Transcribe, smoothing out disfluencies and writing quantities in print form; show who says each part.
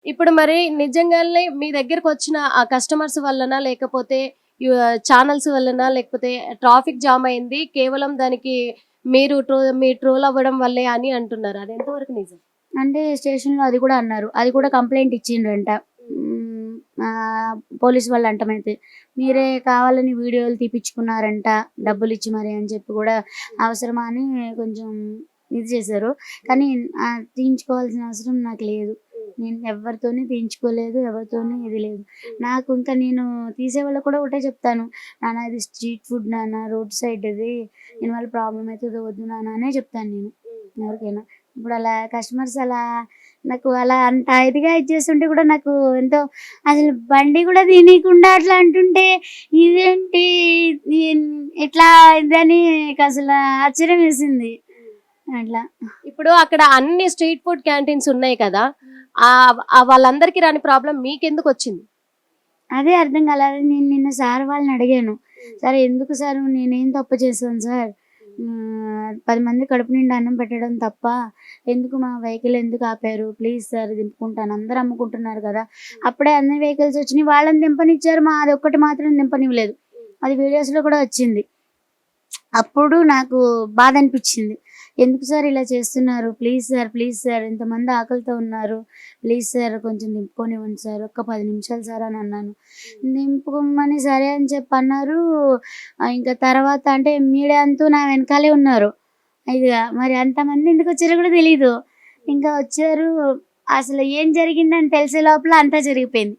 Speaker 1: ఇప్పుడు మరి నిజంగానే మీ దగ్గరకొచ్చిన ఆ కస్టమర్స్ వల్లనా? లేకపోతే ఛానల్స్ వల్లనా? లేకపోతే ట్రాఫిక్ జామ్ అయింది. కేవలం దానికి మీరు ట్రోల్ అవ్వడం వల్లే అని అంటున్నారు. అది ఎంతవరకు నిజం?
Speaker 2: అంటే స్టేషన్‌లో అది కూడా అన్నారు. అది కూడా కంప్లెయింట్ ఇచ్చిండ్రంట. హ్మ్. పోలీస్ వాళ్ళంటమైతే. మీరే కావాలని వీడియోలు తీపిచ్చుకున్నారంట డబ్బులిచ్చి మరి అని చెప్పి కూడా అవసరమా అని కొంచెం ఇది చేశారు. కానీ తీయించుకోవాల్సిన అవసరం నాకు లేదు. నేను ఎవరితోని తీయించుకోలేదు. ఎవరితోని ఇది లేదు. నాకు ఇంకా నేను తీసేవాళ్ళకి కూడా ఒకటే చెప్తాను. నాన్న ఇది స్ట్రీట్ ఫుడ్ నాన్న, రోడ్ సైడ్ ఇది. దీనివల్ల ప్రాబ్లమ్ అయితది వద్దు నాన్న అనే చెప్తాను నేను ఎవరికైనా. ఇప్పుడు అలా కస్టమర్స్ అలా నాకు అలా అంత ఇదిగా ఇచ్చేస్తుంటే కూడా నాకు ఎంతో అసలు బండి కూడా తినీకుండా అట్లా అంటుంటే ఇదేంటి ఇట్లా ఇదని అసలు ఆశ్చర్యం వేసింది అట్లా.
Speaker 1: ఇప్పుడు అక్కడ అన్ని స్ట్రీట్ ఫుడ్ క్యాంటీన్స్ ఉన్నాయి కదా! వాళ్ళందరికీ రాని ప్రాబ్లమ్ మీకెందుకొచ్చింది?
Speaker 2: అదే అర్థం కాలేదు. నేను నిన్న సార్ వాళ్ళని అడిగాను. సార్ ఎందుకు సార్ నేనేం తప్పు చేశాను సార్? 10 మంది కడుపు నిండా అన్నం పెట్టడం తప్ప, ఎందుకు మా వెహికల్ ఎందుకు ఆపారు? ప్లీజ్ సార్ దింపుకుంటాను. అందరూ అమ్ముకుంటున్నారు కదా! అప్పుడే అన్ని వెహికల్స్ వచ్చినాయి. వాళ్ళని దింపనిచ్చారు. అదొక్కటి మాత్రం దింపనివ్వలేదు. అది వీడియోస్‌లో కూడా వచ్చింది. అప్పుడు నాకు బాధ అనిపించింది. ఎందుకు సార్ ఇలా చేస్తున్నారు? ప్లీజ్ సార్ ఇంతమంది ఆకలితో ఉన్నారు. ప్లీజ్ సార్ కొంచెం దింపుకొనివ్వండి సార్. ఒక్క 10 నిమిషాలు సార్ అని అన్నాను. దింపుకోమని సరే అని చెప్పి అన్నారు. ఇంకా తర్వాత అంటే మీడియా అంతా నా వెనకాలే ఉన్నారు. ఇదిగా మరి అంతమంది ఎందుకొచ్చారో కూడా తెలీదు. ఇంకా వచ్చారు. అసలు ఏం జరిగిందని తెలిసే లోపల అంతా జరిగిపోయింది.